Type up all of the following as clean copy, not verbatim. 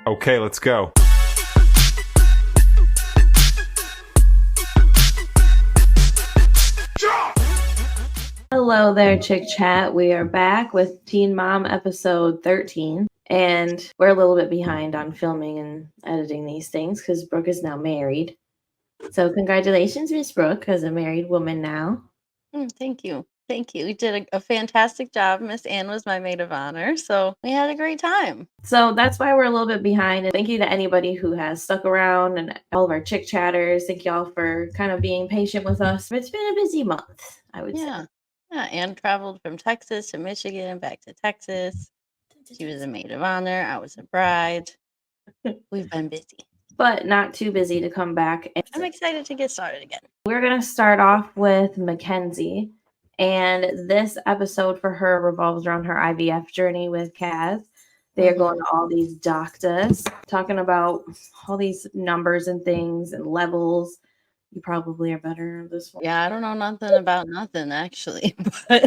Okay, let's go. Hello there, Chick Chat. We are back with Teen Mom episode 13, and we're a little bit behind on filming and editing these things because Brooke is now married. So, congratulations, Miss Brooke, as a married woman now. Thank you. Thank you. You did a fantastic job. Miss Ann was my maid of honor, so we had a great time. So, that's why we're a little bit behind. And thank you to anybody who has stuck around and all of our Chick Chatters. Thank y'all for kind of being patient with us. It's been a busy month, I would say. Yeah. Ann traveled from Texas to Michigan, back to Texas. She was a maid of honor. I was a bride. We've been busy. But not too busy to come back. I'm excited to get started again. We're going to start off with Mackenzie. And this episode for her revolves around her IVF journey with Kaz. They are going to all these doctors, talking about all these numbers and things and levels. You probably are better at this one. Yeah, I don't know nothing about nothing, actually. But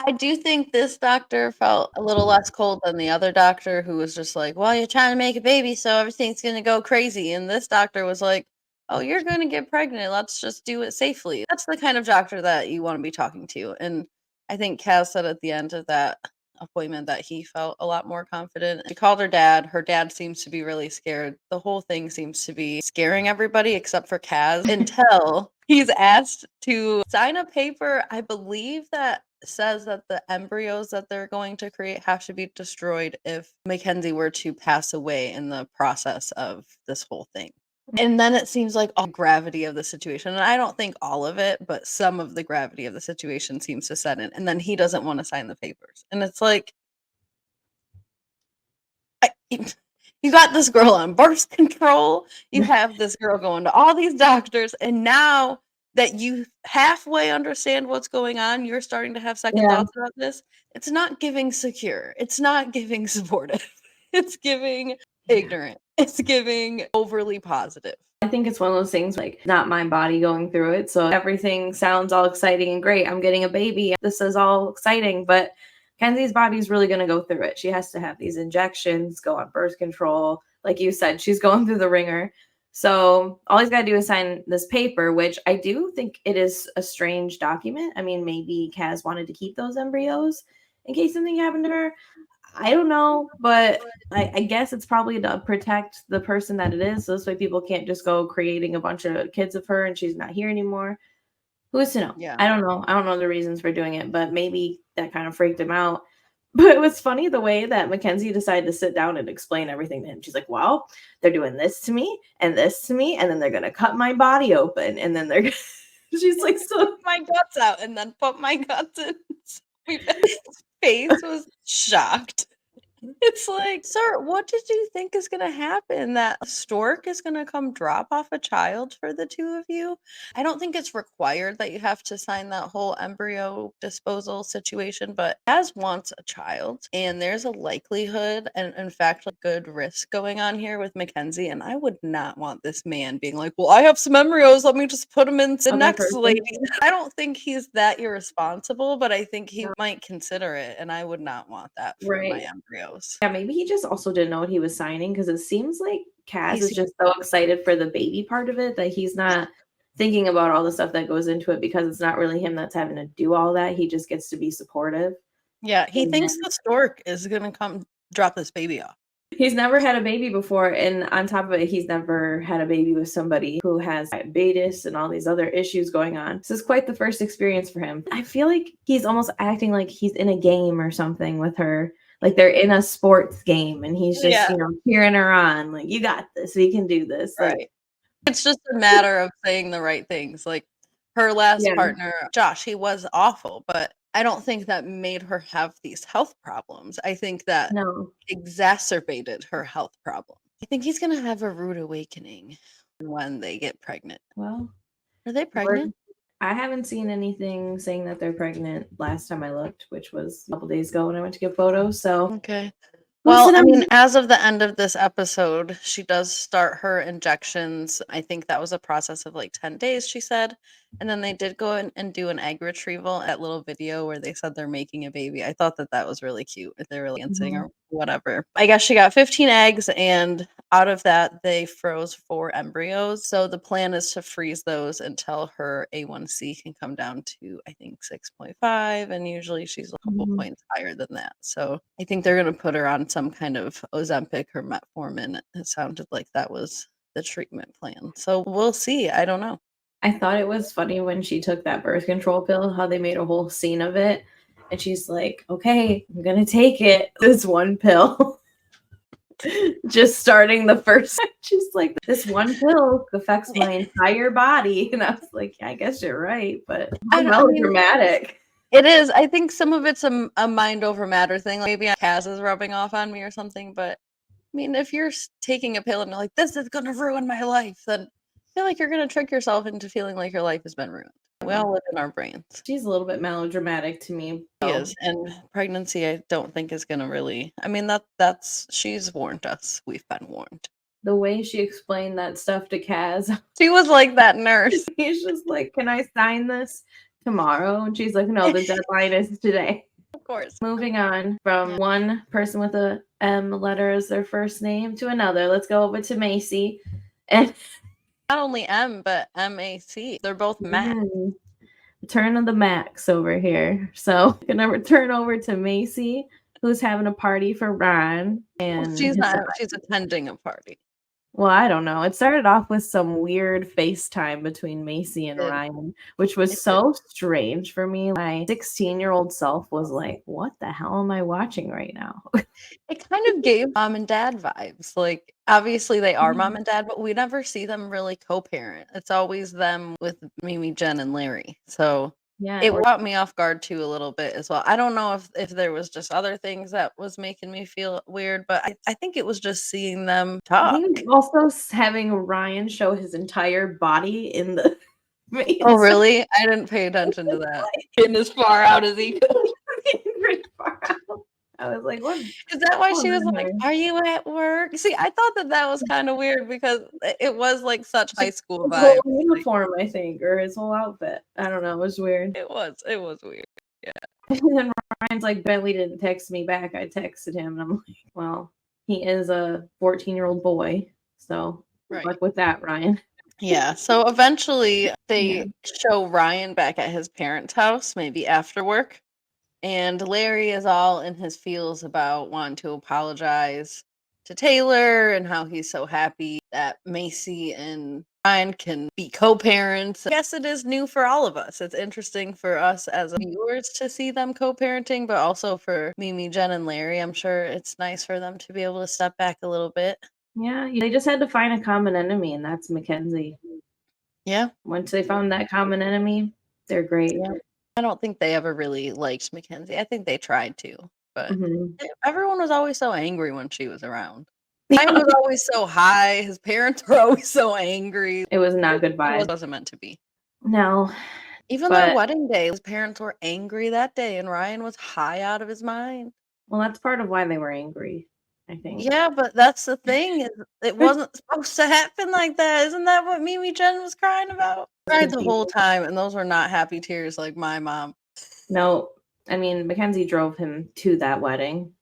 I do think this doctor felt a little less cold than the other doctor who was just like, well, you're trying to make a baby, so everything's going to go crazy. And this doctor was like, oh, you're going to get pregnant. Let's just do it safely. That's the kind of doctor that you want to be talking to. And I think Kaz said at the end of that appointment that he felt a lot more confident. She called her dad. Her dad seems to be really scared. The whole thing seems to be scaring everybody except for Kaz until he's asked to sign a paper, I believe, that says that the embryos that they're going to create have to be destroyed if Mackenzie were to pass away in the process of this whole thing. And then it seems like all gravity of the situation, and I don't think all of it, but some of the gravity of the situation seems to set in. And then he doesn't want to sign the papers, and it's like, you got this girl on birth control. You have this girl going to all these doctors, and now that you halfway understand what's going on, you're starting to have second thoughts about this. It's not giving secure. It's not giving supportive. It's giving ignorant. It's giving overly positive. I think it's one of those things like not my body going through it. So everything sounds all exciting and great. I'm getting a baby. This is all exciting, but Kenzie's body's really going to go through it. She has to have these injections, go on birth control. Like you said, she's going through the ringer. So all he's got to do is sign this paper, which I do think it is a strange document. I mean, maybe Kaz wanted to keep those embryos in case something happened to her. I don't know, but I guess it's probably to protect the person that it is. So this way people can't just go creating a bunch of kids of her and she's not here anymore. Who's to know? Yeah. I don't know. I don't know the reasons for doing it, but maybe that kind of freaked him out. But it was funny the way that Mackenzie decided to sit down and explain everything to him. She's like, well, they're doing this to me, and then they're going to cut my body open. And then they're, she's like, so my guts out and then put my guts in. His face was shocked. It's like, sir, what did you think is going to happen? That a stork is going to come drop off a child for the two of you? I don't think it's required that you have to sign that whole embryo disposal situation, but Kaz wants a child, and there's a likelihood, and in fact, a good risk going on here with Mackenzie, and I would not want this man being like, well, I have some embryos, let me just put them in the next lady. I don't think he's that irresponsible, but I think he might consider it, and I would not want that for my embryos. Yeah, maybe he just also didn't know what he was signing because it seems like Kaz is just so excited for the baby part of it that he's not thinking about all the stuff that goes into it because it's not really him that's having to do all that. He just gets to be supportive. Yeah, he thinks the stork is going to come drop this baby off. He's never had a baby before, and on top of it, he's never had a baby with somebody who has diabetes and all these other issues going on. This is quite the first experience for him. I feel like he's almost acting like he's in a game or something with her. Like they're in a sports game and he's just, cheering her on. Like, you got this. We can do this. Right. Like, it's just a matter of saying the right things. Like her last partner, Josh, he was awful, but I don't think that made her have these health problems. I think that exacerbated her health problems. I think he's going to have a rude awakening when they get pregnant. Well, are they pregnant? I haven't seen anything saying that they're pregnant last time I looked, which was a couple days ago when I went to get photos. So okay. Well, I mean, as of the end of this episode, she does start her injections. I think that was a process of like 10 days, she said. And then they did go in and do an egg retrieval, that little video where they said they're making a baby. I thought that that was really cute if they were dancing or whatever. I guess she got 15 eggs, and out of that, they froze 4 embryos. So the plan is to freeze those until her A1C can come down to, I think, 6.5. And usually she's a couple points higher than that. So I think they're going to put her on some kind of Ozempic or metformin. It sounded like that was the treatment plan. So we'll see. I don't know. I thought it was funny when she took that birth control pill, how they made a whole scene of it. And she's like, okay, I'm going to take it. This one pill. Just starting the first, she's like, this one pill affects my entire body. And I was like, yeah, I guess you're right. But melodramatic. It is. I think some of it's a mind over matter thing. Maybe Kaz is rubbing off on me or something. But I mean, if you're taking a pill and you're like, this is going to ruin my life, then I feel like you're going to trick yourself into feeling like your life has been ruined. We all live in our brains. She's a little bit melodramatic to me. She is. And pregnancy, I don't think is going to really, I mean, that's, she's warned us. We've been warned. The way she explained that stuff to Kaz. She was like that nurse. He's just like, can I sign this tomorrow? And she's like, no, the deadline is today. Of course. Moving on from one person with a M letter as their first name to another. Let's go over to Macy. And not only M, but MAC. They're both Mac. Turn of the Macs over here. So I'm gonna return over to Macy, who's having a party for Ryan. And she's attending a party. Well, I don't know. It started off with some weird FaceTime between Macy and Ryan, which was so strange for me. My 16-year-old self was like, what the hell am I watching right now? It kind of gave mom and dad vibes. Like, obviously they are mom and dad, but we never see them really co-parent. It's always them with Mimi, Jen, and Larry. So yeah, it caught me off guard too a little bit as well. I don't know if there was just other things that was making me feel weird, but I think it was just seeing them talk. I think also having Ryan show his entire body in the Oh, really? I didn't pay attention to that. Getting as far out as he could. I was like, what? Is that why she was like, are you at work? See, I thought that was kind of weird because it was like such high school vibe. His whole uniform, I think, or his whole outfit. I don't know. It was weird. It was weird. Yeah. And then Ryan's like, Bentley didn't text me back. I texted him. And I'm like, well, he is a 14-year-old boy. So good luck with that, Ryan. Yeah. So eventually they show Ryan back at his parents' house, maybe after work. And Larry is all in his feels about wanting to apologize to Taylor and how he's so happy that Macy and Ryan can be co-parents. I guess it is new for all of us. It's interesting for us as viewers to see them co-parenting, but also for Mimi, Jen, and Larry. I'm sure it's nice for them to be able to step back a little bit. Yeah, they just had to find a common enemy, and that's Mackenzie. Yeah. Once they found that common enemy, they're great. Yeah. I don't think they ever really liked Mackenzie. I think they tried to, but everyone was always so angry when she was around. Ryan was always so high. His parents were always so angry. It was not good vibes. It wasn't meant to be. No. Even their wedding day, his parents were angry that day, and Ryan was high out of his mind. Well, that's part of why they were angry, I think. Yeah, but that's the thing. It wasn't supposed to happen like that. Isn't that what Mimi Jen was crying about? Cried the whole time, and those were not happy tears like my mom. No, I mean, Mackenzie drove him to that wedding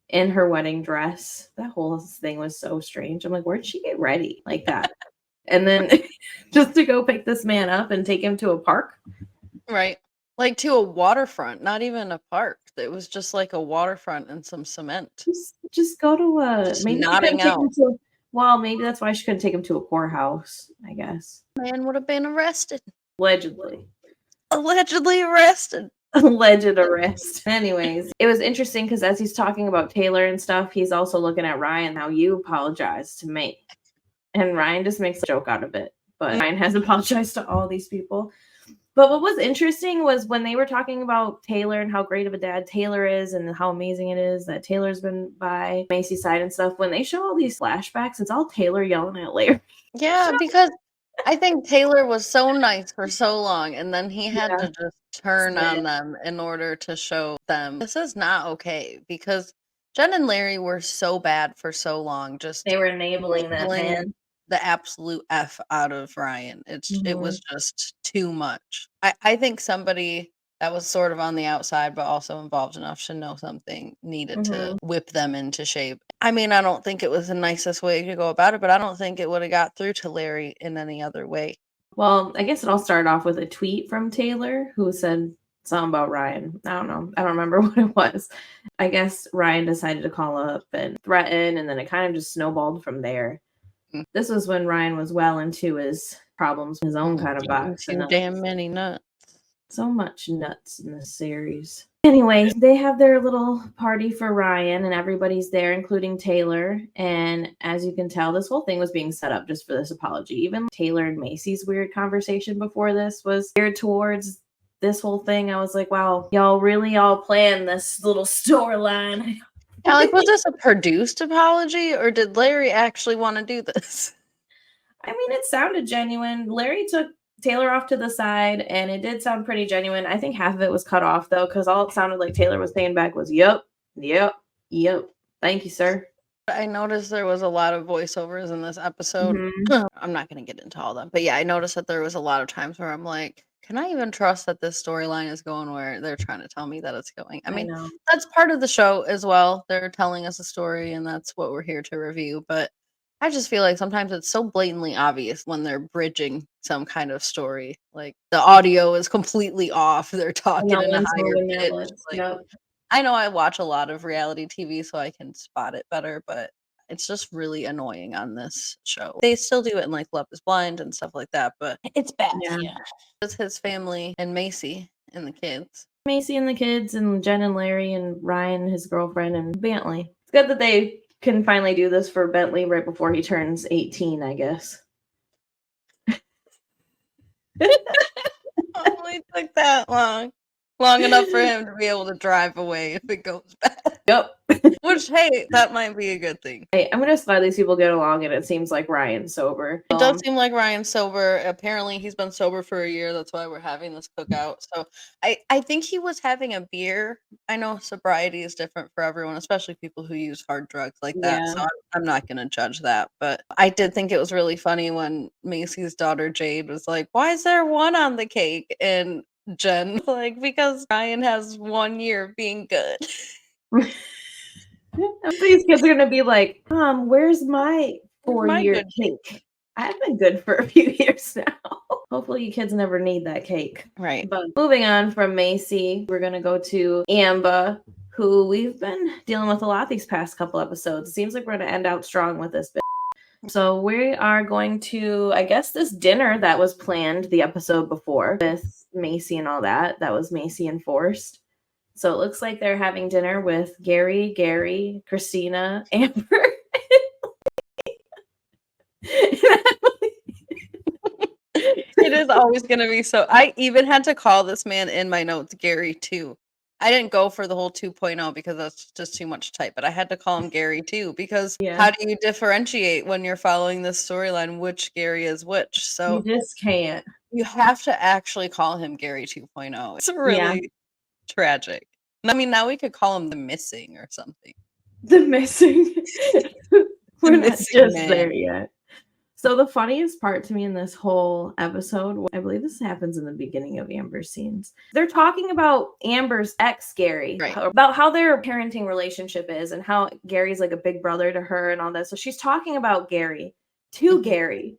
in her wedding dress. That whole thing was so strange. I'm like, where'd she get ready like that? And then just to go pick this man up and take him to a park? Right. Like to a waterfront, not even a park. It was just like a waterfront and some cement. Just go to a... Just nodding out. Well, maybe that's why she couldn't take him to a poorhouse, I guess. Man would have been arrested. Allegedly. Allegedly arrested. Alleged arrest. Anyways, it was interesting because as he's talking about Taylor and stuff, he's also looking at Ryan, how you apologized to me. And Ryan just makes a joke out of it. But Ryan has apologized to all these people. But what was interesting was when they were talking about Taylor and how great of a dad Taylor is and how amazing it is that Taylor's been by Macy's side and stuff. When they show all these flashbacks, it's all Taylor yelling at Larry. Yeah, because I think Taylor was so nice for so long, and then he had to just turn on them in order to show them this is not okay. Because Jen and Larry were so bad for so long, just They were enabling that enabling man. the absolute F out of Ryan. It was just too much. I think somebody that was sort of on the outside but also involved enough to know something needed to whip them into shape. I mean, I don't think it was the nicest way to go about it, but I don't think it would have got through to Larry in any other way. Well, I guess it all started off with a tweet from Taylor who said something about Ryan. I don't know. I don't remember what it was. I guess Ryan decided to call up and threaten, and then it kind of just snowballed from there. This was when Ryan was well into his problems, his own kind of box. Too damn many nuts. So much nuts in this series. Anyway, they have their little party for Ryan, and everybody's there, including Taylor. And as you can tell, this whole thing was being set up just for this apology. Even Taylor and Macy's weird conversation before this was geared towards this whole thing. I was like, wow, y'all really all planned this little storyline. Yeah, like, was this a produced apology, or did Larry actually want to do this? I mean, it sounded genuine. Larry took Taylor off to the side, and it did sound pretty genuine. I think half of it was cut off, though, because all it sounded like Taylor was saying back was, yep, yep, yep. Thank you, sir. I noticed there was a lot of voiceovers in this episode. I'm not going to get into all of them, but yeah, I noticed that there was a lot of times where I'm like, can I even trust that this storyline is going where they're trying to tell me that it's going? I mean, that's part of the show as well. They're telling us a story, and that's what we're here to review. But I just feel like sometimes it's so blatantly obvious when they're bridging some kind of story. Like the audio is completely off. They're talking in a higher pitch. Like, I know I watch a lot of reality TV, so I can spot it better, but it's just really annoying on this show. They still do it in like Love is Blind and stuff like that, but it's bad. Yeah. It's his family and Macy and the kids. Macy and the kids and Jen and Larry and Ryan, his girlfriend, and Bentley. It's good that they can finally do this for Bentley right before he turns 18, I guess. Only took that long enough for him to be able to drive away if it goes bad. Yep. Which, hey, that might be a good thing. Hey, I'm just glad these people get along, and it seems like Ryan's sober. It does seem like Ryan's sober. Apparently, he's been sober for a year. That's why we're having this cookout. So I think he was having a beer. I know sobriety is different for everyone, especially people who use hard drugs like that. So I'm not going to judge that. But I did think it was really funny when Macy's daughter, Jade, was like, why is there one on the cake? And Jen, like, because Ryan has 1 year of being good. These kids are going to be like, where's my 4-year cake? I've been good for a few years now. Hopefully you kids never need that cake. Right. But moving on from Macy, we're going to go to Amber, who we've been dealing with a lot these past couple episodes. It seems like we're going to end out strong with this bit. So we are going to, I guess, this dinner that was planned the episode before with Macy and all that. That was Macy enforced. So it looks like they're having dinner with Gary, Christina, Amber. It is always going to be so. I even had to call this man in my notes Gary too. I didn't go for the whole 2.0 because that's just too much type, but I had to call him Gary too because how do you differentiate when you're following this storyline which Gary is which? So you just can't. You have to actually call him Gary 2.0. It's really tragic. I mean, now we could call him the missing or something. The missing. We're not just there yet. So the funniest part to me in this whole episode, I believe this happens in the beginning of Amber's scenes. They're talking about Amber's ex, Gary, about how their parenting relationship is and how Gary's like a big brother to her and all that. So she's talking about Gary to Gary.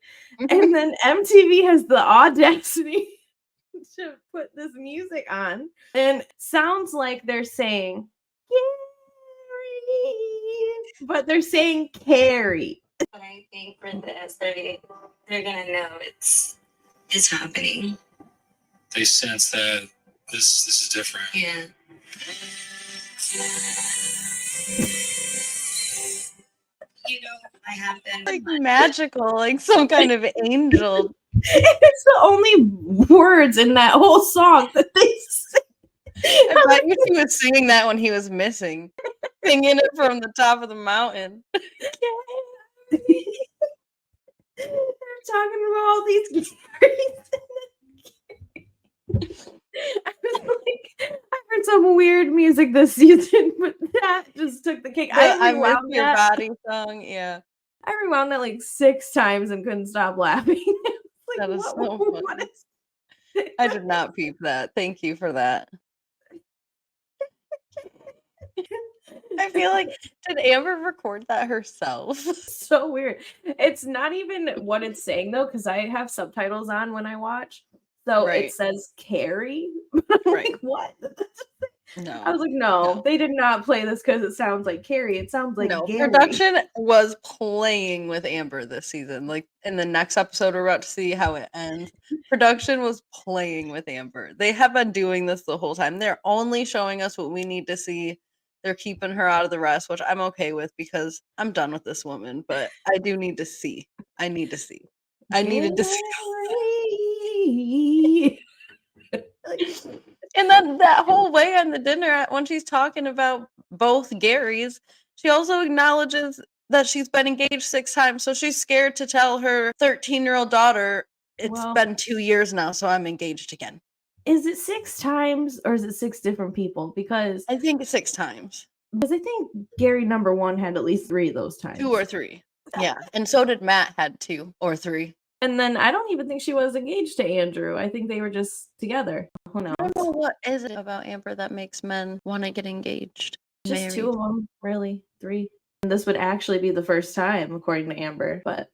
And then MTV has the audacity to put this music on and sounds like they're saying Gary, but they're saying Carrie. But I think for this, they're gonna know it's happening. They sense that this is different. Yeah. You know, I have been like magical, like some kind of angel. It's the only words in that whole song that they sing. I bet you he was singing that when he was missing, singing it from the top of the mountain. They're talking about all these I heard some weird music this season, but That just took the cake. I miss rewound your that. body song. Yeah, I rewound that like 6 times and couldn't stop laughing. Like, that is what, so what funny. is I did not peep that. Thank you for that. I feel like did Amber record that herself? so weird. It's not even what it's saying though, because I have subtitles on when I watch. So it Right. says Carrie. I'm Right. like, what? I No. was like, no, No. they did not play this because it sounds like Carrie. It sounds like No, Gary. production was playing with Amber this season. Like in the next episode, we're about to see how it ends. Production was playing with Amber. They have been doing this the whole time. They're only showing us what we need to see. They're keeping her out of the rest, which I'm okay with because I'm done with this woman. But I do need to see. I need to see. I needed to see. Gary. And then that whole way on the dinner, when she's talking about both Garys, she also acknowledges that she's been engaged 6 times. So she's scared to tell her 13-year-old daughter, it's Well- been 2 years now, so I'm engaged again. Is it 6 times or is it 6 different people? Because I think 6 times. I think Gary number 1 had at least 3 of those times. 2 or 3. Yeah. And so did Matt had 2 or 3. And then I don't even think she was engaged to Andrew. I think they were just together. Who knows? I don't know what is it about Amber that makes men want to get engaged. Just married. 2 of them, really. 3. And this would actually be the first time, according to Amber. But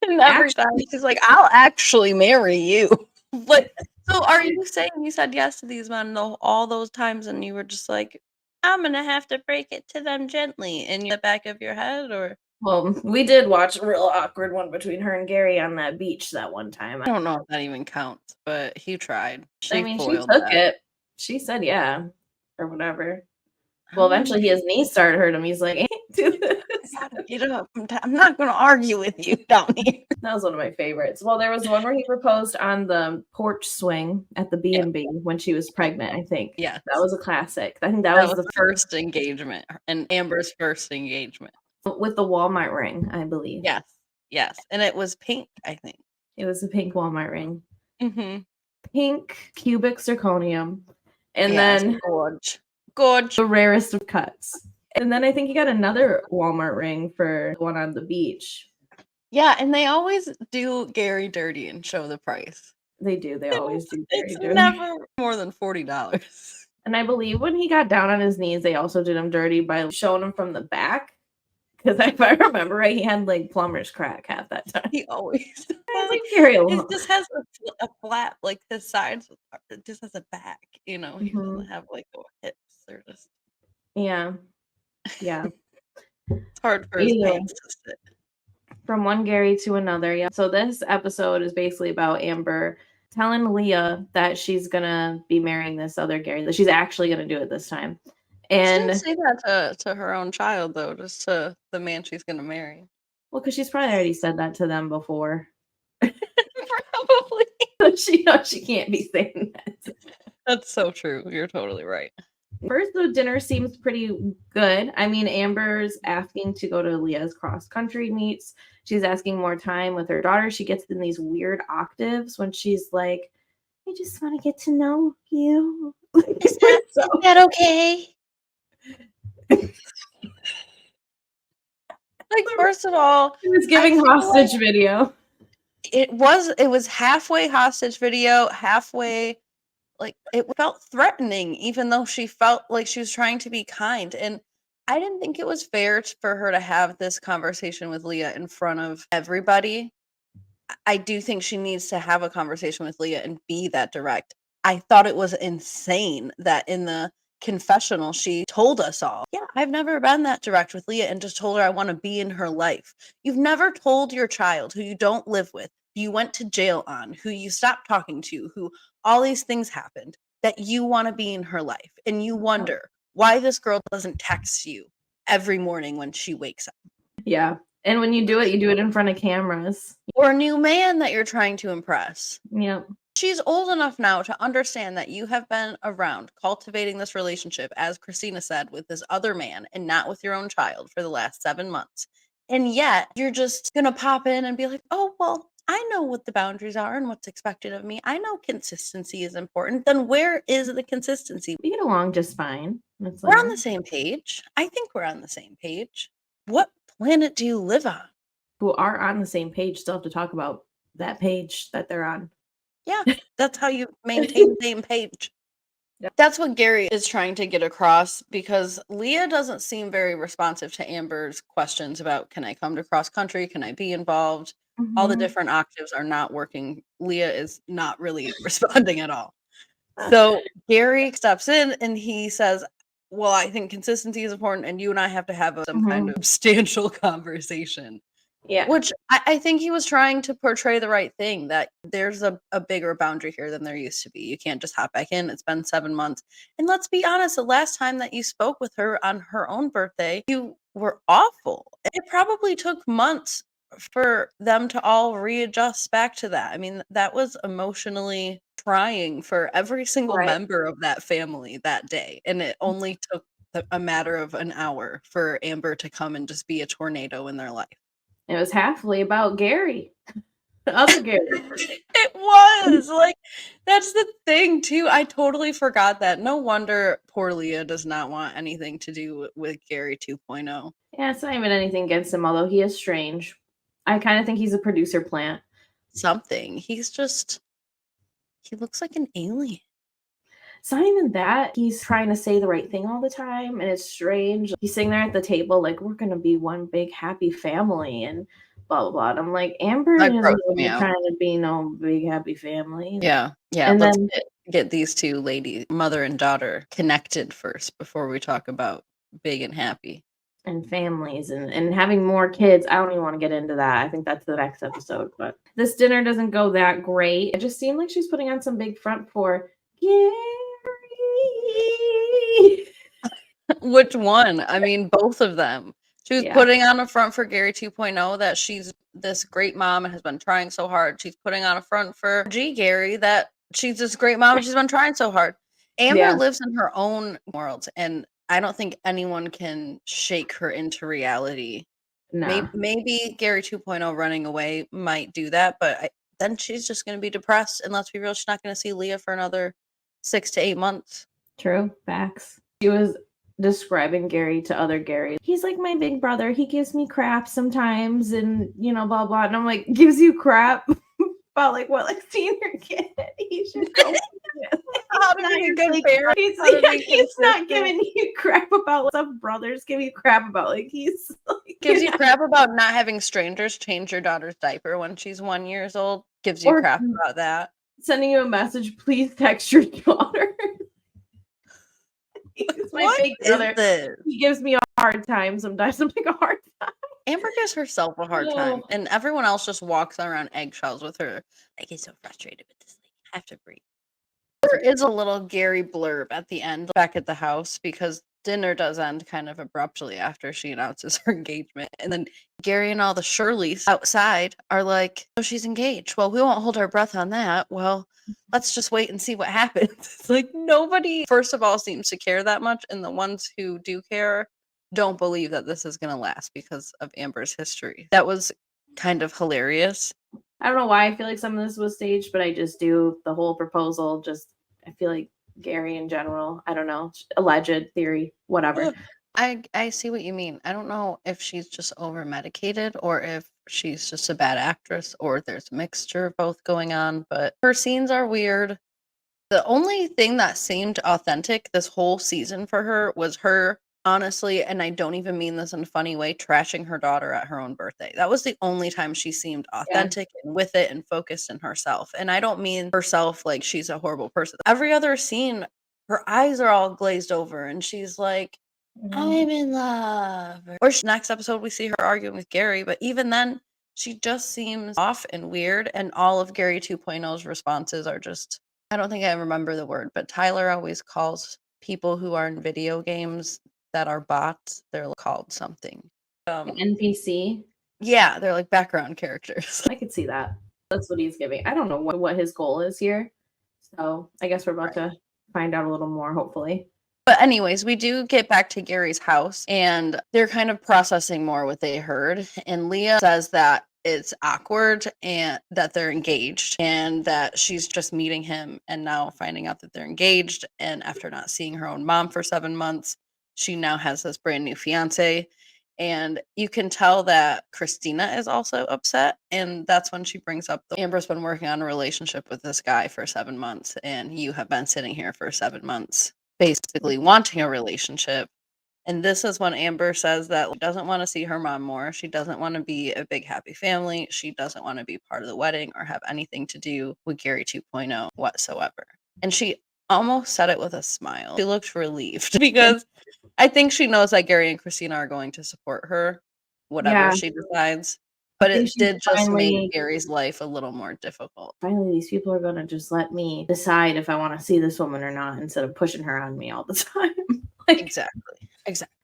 And every time she's like, I'll actually marry you. Like, so are you saying you said yes to these men all those times and you were just like, I'm gonna have to break it to them gently in the back of your head? Or well, we did watch a real awkward one between her and Gary on that beach that one time. I don't know if that even counts, but he tried. I mean, she foiled took that. it. She said yeah, or whatever. Well, eventually his knees started hurting him. He's like, I can't do this. Get up. I'm not gonna argue with you down here. That was one of my favorites. Well, there was one where he proposed on the porch swing at the B&B when she was pregnant, I think. Yeah. That was a classic. I think that That was was the first engagement and Amber's first engagement. with the Walmart ring, I believe. Yes. Yes. And it was pink, I think. It was a pink Walmart ring. Mm-hmm. Pink cubic zirconium. And Yes, then gorge. the rarest of cuts. And then I think he got another Walmart ring for the one on the beach. Yeah, and they always do Gary dirty and show the price. They do. They always do. It's dirty. never more than $40. And I believe when he got down on his knees, they also did him dirty by showing him from the back. Because if I remember right, he had like plumber's crack half that time. He always Like, carry along. it just has a flap, like his sides. It just has a back, you know. He doesn't have like the hips. They're just Yeah. it's hard for his Either. pants to sit. From one Gary to another. Yeah. So this episode is basically about Amber telling Leah that she's gonna be marrying this other Gary, that she's actually gonna do it this time. She And didn't say that to her own child though, just to the man she's gonna marry. well, because she's probably already said that to them before. Probably. So she knows she can't be saying that. That's so true. You're totally right. First, the dinner seems pretty good. I mean, Amber's asking to go to Leah's cross country meets. She's asking more time with her daughter. She gets in these weird octaves when she's like, I just want to get to know you. Is that okay? Like, first of all, She was giving hostage video. it was halfway hostage video, halfway like it felt threatening, even though she felt like she was trying to be kind. And I didn't think it was fair for her to have this conversation with Leah in front of everybody. I do think she needs to have a conversation with Leah and be that direct. I thought it was insane that in the confessional she told us all, yeah, I've never been that direct with Leah and just told her I want to be in her life. You've never told your child who you don't live with, who you went to jail on, who you stopped talking to, who all these things happened, that you want to be in her life. And you wonder why this girl doesn't text you every morning when she wakes up. Yeah. And when you do it in front of cameras. Or a new man that you're trying to impress. Yep. She's old enough now to understand that you have been around cultivating this relationship, as Christina said, with this other man and not with your own child for the last 7 months. And yet you're just going to pop in and be like, oh, well, I know what the boundaries are and what's expected of me. I know consistency is important. Then where is the consistency? We get along just fine. It's We're like, on the same page. I think we're on the same page. What planet do you live on? who are on the same page still have to talk about that page that they're on. Yeah, that's how you maintain the same page. Yep. That's what Gary is trying to get across, because Leah doesn't seem very responsive to Amber's questions about, can I come to cross country? Can I be involved? All the Mhm. different octaves are not working. Leah is not really responding at all. So Gary steps in and he says, well, I think consistency is important and you and I have to have some kind of substantial conversation. Yeah. Which I think he was trying to portray the right thing, that there's a bigger boundary here than there used to be. You can't just hop back in. It's been 7 months. And let's be honest, the last time that you spoke with her on her own birthday, you were awful. It probably took months for them to all readjust back to that. I mean, that was emotionally trying for every single Right. member of that family that day. And it only took a matter of an hour for Amber to come and just be a tornado in their life. It was halfly about Gary. The other Gary. It was like, that's the thing too. I totally forgot that. No wonder poor Leah does not want anything to do with Gary 2.0. Yeah, it's not even anything against him, although he is strange. I kind of think he's a producer plant. Something. He looks like an alien. It's not even that. He's trying to say the right thing all the time, and it's strange. He's sitting there at the table like, we're going to be one big happy family, and blah, blah, blah. And I'm like, Amber That isn't grossed me really out. trying to be no big happy family. Yeah. And Let's then get these two ladies, mother and daughter, connected first before we talk about big and happy. and families and having more kids. I don't even want to get into that. I think that's the next episode. But this dinner doesn't go that great. It just seemed like she's putting on some big front for Gary. Which one? I mean, both of them. She was Yeah. putting on a front for Gary 2.0 that she's this great mom and has been trying so hard. She's putting on a front for Gary that she's this great mom and she's been trying so hard. Amber Yeah. lives in her own world, and I don't think anyone can shake her into reality. No. Maybe Gary 2.0 running away might do that, but then she's just going to be depressed. And let's be real, she's not going to see Leah for another 6 to 8 months. True. Facts. She was describing Gary to other Gary. He's like my big brother. He gives me crap sometimes and, blah, blah. And I'm like, gives you crap? About like what, like seeing your kid? He should go. How to be a good parent. He's not giving you crap about what some brothers give you crap about. Like he's like, gives you crap about not having strangers change your daughter's diaper when she's 1 year old. Gives you crap about that. Sending you a message, please text your daughter. He's my big brother. He gives me a hard time sometimes. I'm like a hard time. Amber gives herself a hard time, and everyone else just walks around eggshells with her. I get so frustrated with this thing. I have to breathe. There is a little Gary blurb at the end back at the house, because dinner does end kind of abruptly after she announces her engagement. And then Gary and all the Shirleys outside are like, oh, she's engaged. Well, we won't hold our breath on that. Well, let's just wait and see what happens. It's like nobody, first of all, seems to care that much. And the ones who do care don't believe that this is going to last because of Amber's history. That was kind of hilarious. I don't know why I feel like some of this was staged, but I just do. The whole proposal, I feel like Gary in general, I don't know, alleged theory, whatever. I see what you mean. I don't know if she's just over medicated or if she's just a bad actress or there's a mixture of both going on, but her scenes are weird. The only thing that seemed authentic this whole season for her was her, honestly, and I don't even mean this in a funny way, trashing her daughter at her own birthday. That was the only time she seemed authentic and with it and focused in herself. And I don't mean herself like she's a horrible person. Every other scene, her eyes are all glazed over and she's like, I'm in love. Or next episode, we see her arguing with Gary, but even then, she just seems off and weird. And all of Gary 2.0's responses are just, I don't think I remember the word, but Tyler always calls people who are in video games that are bots, they're called something. NPC? Yeah, they're like background characters. I could see that. That's what he's giving. I don't know what his goal is here. So I guess we're about to find out a little more, hopefully. But anyways, we do get back to Gary's house and they're kind of processing more what they heard. And Leah says that it's awkward and that they're engaged and that she's just meeting him and now finding out that they're engaged. And after not seeing her own mom for 7 months, she now has this brand new fiance. And you can tell that Christina is also upset. And that's when she brings up Amber's been working on a relationship with this guy for 7 months. And you have been sitting here for 7 months, basically wanting a relationship. And this is when Amber says that she doesn't want to see her mom more. She doesn't want to be a big happy family. She doesn't want to be part of the wedding or have anything to do with Gary 2.0 whatsoever. And she almost said it with a smile. She looked relieved because I think she knows that Gary and Christina are going to support her, whatever she decides. But it did just make Gary's life a little more difficult. Finally, these people are going to just let me decide if I want to see this woman or not instead of pushing her on me all the time. Exactly.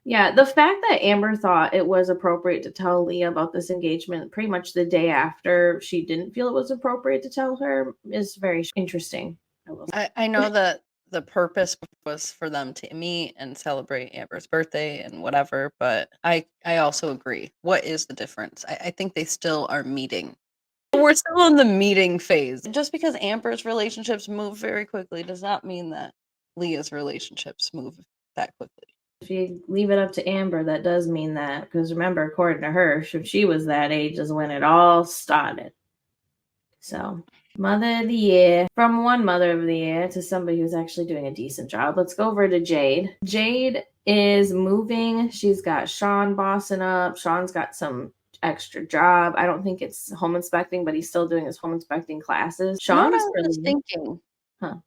Yeah, the fact that Amber thought it was appropriate to tell Leah about this engagement pretty much the day after she didn't feel it was appropriate to tell her is very interesting. I know that the purpose was for them to meet and celebrate Amber's birthday and whatever, but I also agree. What is the difference? I think they still are meeting. We're still in the meeting phase. Just because Amber's relationships move very quickly does not mean that Leah's relationships move that quickly. If you leave it up to Amber, that does mean that. Because remember, according to her, if she was that age is when it all started. So, Mother of the Year. From one Mother of the Year to somebody who's actually doing a decent job. Let's go over to Jade. Jade is moving. She's got Sean bossing up. Sean's got some extra job. I don't think it's home inspecting, but he's still doing his home inspecting classes. Sean is really thinking.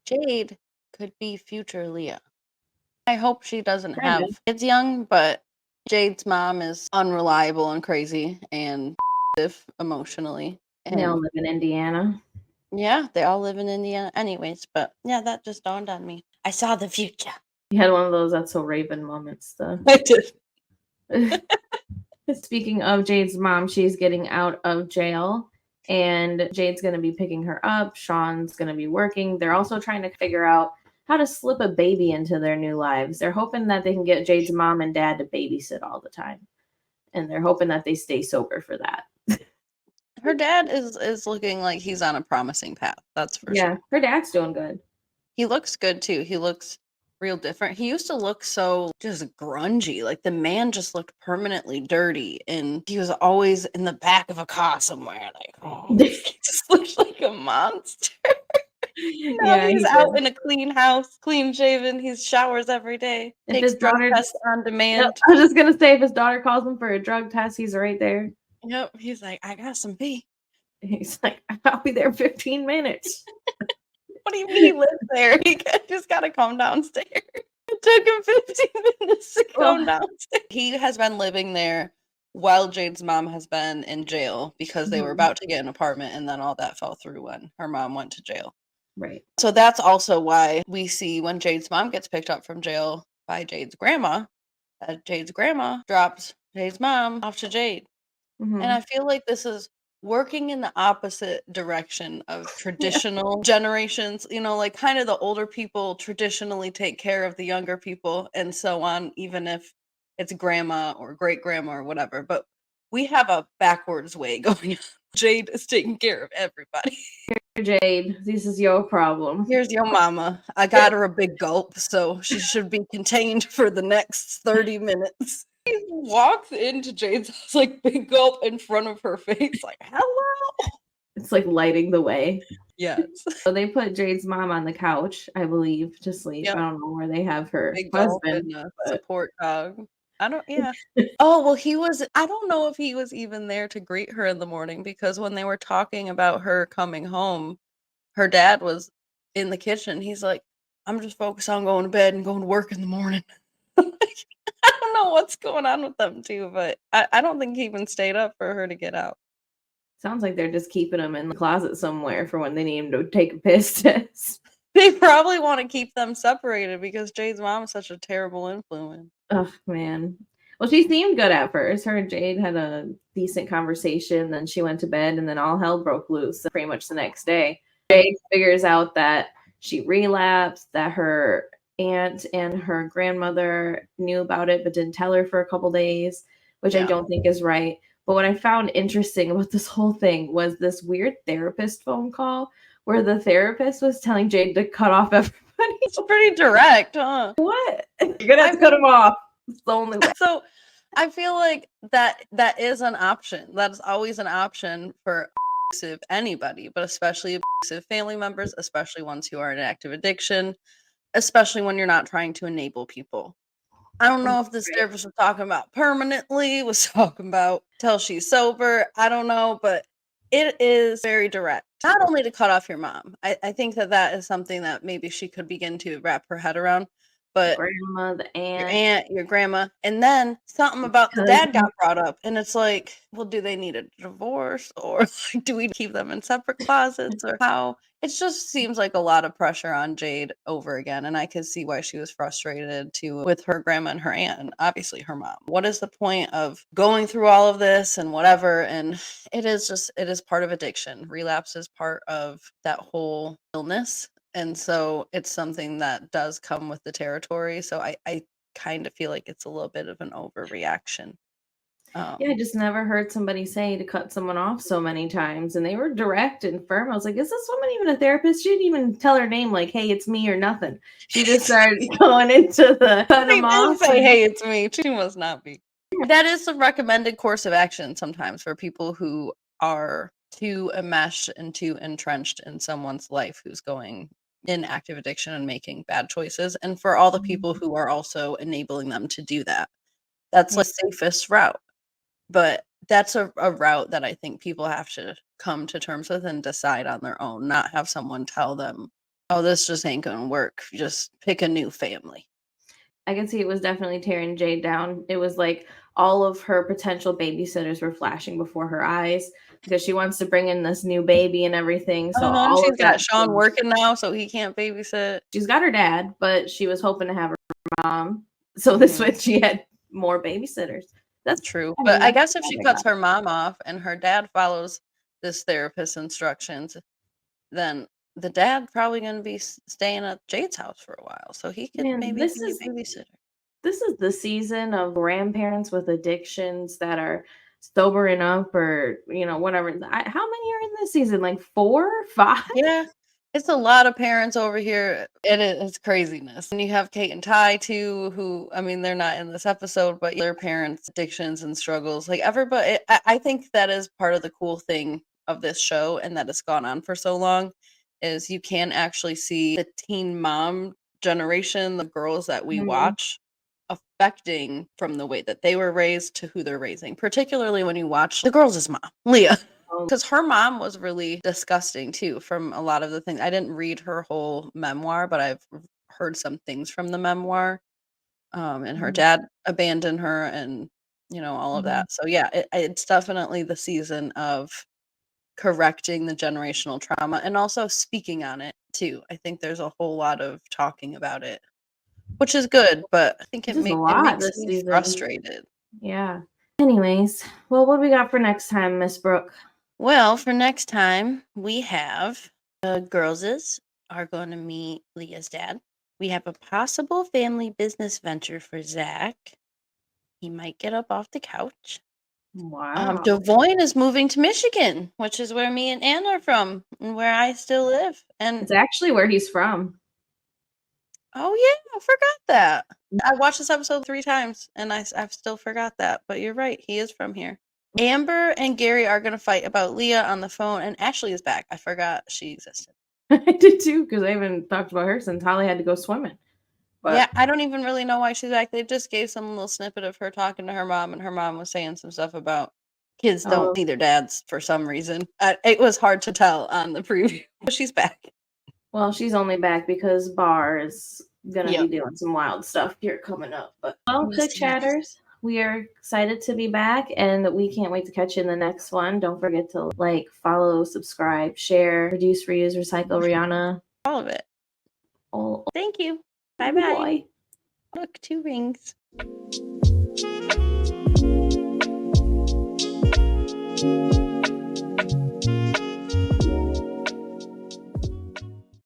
Jade could be future Leah. I hope she doesn't have kids young, but Jade's mom is unreliable and crazy and emotionally. And they all live in Indiana. Yeah, they all live in Indiana anyways, but yeah, that just dawned on me. I saw the future. You had one of those That's So Raven moments, though. I did. Speaking of Jade's mom, she's getting out of jail, and Jade's going to be picking her up. Sean's going to be working. They're also trying to figure out how to slip a baby into their new lives. They're hoping that they can get Jade's mom and dad to babysit all the time, and they're hoping that they stay sober for that. Her dad is looking like he's on a promising path. That's for sure. Yeah, her dad's doing good. He looks good too. He looks real different. He used to look so just grungy. Like the man just looked permanently dirty, and he was always in the back of a car somewhere. Like, oh, he just looked like a monster. Now he's out in a clean house, clean shaven. He showers every day. Takes drug tests on demand. Yep, I was just gonna say, if his daughter calls him for a drug test, he's right there. Yep, he's like, I got some pee. He's like, I'll be there in 15 minutes. What do you mean he lives there? He just got to come downstairs. It took him 15 minutes to come downstairs. He has been living there while Jade's mom has been in jail because they were about to get an apartment, and then all that fell through when her mom went to jail. Right. So that's also why we see when Jade's mom gets picked up from jail by Jade's grandma, that Jade's grandma drops Jade's mom off to Jade. And I feel like this is working in the opposite direction of traditional generations. You know, like kind of the older people traditionally take care of the younger people and so on, even if it's grandma or great grandma or whatever. But we have a backwards way going on. Jade is taking care of everybody. Jade, this is your problem. Here's your mama. I got her a big gulp, so she should be contained for the next 30 minutes. He walks into Jade's house like big gulp in front of her face, like, hello. It's like lighting the way. Yes. So they put Jade's mom on the couch, I believe, to sleep. Yep. I don't know where they have her big husband. And a support dog. Oh, well, I don't know if he was even there to greet her in the morning, because when they were talking about her coming home, her dad was in the kitchen. He's like, I'm just focused on going to bed and going to work in the morning. I don't know what's going on with them too, but I don't think he even stayed up for her to get out. Sounds like they're just keeping him in the closet somewhere for when they need him to take a piss test. They probably want to keep them separated because Jade's mom is such a terrible influence. Oh, man. Well, she seemed good at first. Her and Jade had a decent conversation. Then she went to bed, and then all hell broke loose pretty much the next day. Jade figures out that she relapsed, that her aunt and her grandmother knew about it but didn't tell her for a couple days, which I don't think is right. But what I found interesting about this whole thing was this weird therapist phone call where the therapist was telling Jade to cut off everybody. It's pretty direct, huh? What? You're gonna have to cut them off. It's the only way. So I feel like that is an option. That is always an option for abusive anybody, but especially abusive family members, especially ones who are in active addiction, especially when you're not trying to enable people. I don't know if this therapist was talking about permanently, was talking about till she's sober. I don't know, but it is very direct. Not only to cut off your mom. I think that is something that maybe she could begin to wrap her head around. But Grandma, the your aunt. aunt, your grandma, and then something about the dad got brought up, and it's like, well, do they need a divorce, or like, do we keep them in separate closets, or how? It just seems like a lot of pressure on Jade over again, and I could see why she was frustrated too with her grandma and her aunt, and obviously her mom. What is the point of going through all of this and whatever? And it is part of addiction. Relapse is part of that whole illness. And so it's something that does come with the territory. So I kind of feel like it's a little bit of an overreaction. Yeah, I just never heard somebody say to cut someone off so many times. And they were direct and firm. I was like, is this woman even a therapist? She didn't even tell her name, like, hey, it's me or nothing. She just started going into the cut She them did off. say, hey, it's me. She must not be. That is a recommended course of action sometimes for people who are too enmeshed and too entrenched in someone's life who's going in active addiction and making bad choices, and for all the people who are also enabling them to do that. That's the safest route. But that's a route that I think people have to come to terms with and decide on their own, not have someone tell them, oh, this just ain't gonna work. Just pick a new family. I can see it was definitely tearing Jade down. It was like all of her potential babysitters were flashing before her eyes because she wants to bring in this new baby and everything. So all She's of that got Sean working now, so he can't babysit. She's got her dad, but she was hoping to have her mom. So this way she had more babysitters. That's true. I mean, But I that's guess if she what I cuts got. her mom off and her dad follows this therapist's instructions, then the dad probably going to be staying at Jade's house for a while, so he could Man, maybe this be a is babysitter. the season of grandparents with addictions that are sobering up or whatever. How many are in this season? Like 4, 5? Yeah, it's a lot of parents over here. It's craziness. And you have Kate and Ty too, who, I mean, they're not in this episode, but their parents' addictions and struggles. Like everybody, I think that is part of the cool thing of this show, and that it's gone on for so long, is you can actually see the teen mom generation, the girls that we watch, affecting from the way that they were raised to who they're raising. Particularly when you watch the girls' mom, Leah. Because her mom was really disgusting too, from a lot of the things. I didn't read her whole memoir, but I've heard some things from the memoir. And her dad abandoned her, and all of that. So yeah, it's definitely the season of correcting the generational trauma and also speaking on it too. I think there's a whole lot of talking about it, which is good, but I think it There's a it lot makes this me season. frustrated. Yeah. Anyways, well, what do we got for next time, Miss Brooke? Well, for next time, we have the girlses are going to meet Leah's dad. We have a possible family business venture for Zach. He might get up off the couch. Wow. Devoyne is moving to Michigan, which is where me and Ann are from, and where I still live. And It's actually where he's from. oh yeah, I forgot that. I watched this episode 3 times, and I've still forgot that. But you're right, he is from here. Amber and Gary are going to fight about Leah on the phone, and Ashley is back. I forgot she existed. I did too, because I haven't talked about her since Holly had to go swimming. But Yeah, I don't even really know why she's back. They just gave some little snippet of her talking to her mom, and her mom was saying some stuff about kids don't see their dads for some reason. It was hard to tell on the preview, but she's back. well, she's only back because Bar is gonna be doing some wild stuff here coming up. But Click Chatters, we are excited to be back, and we can't wait to catch you in the next one. Don't forget to like, follow, subscribe, share, reduce, reuse, recycle, Rihanna. All of it. Oh, Thank you. bye Bye-bye. bye. Look, 2 rings.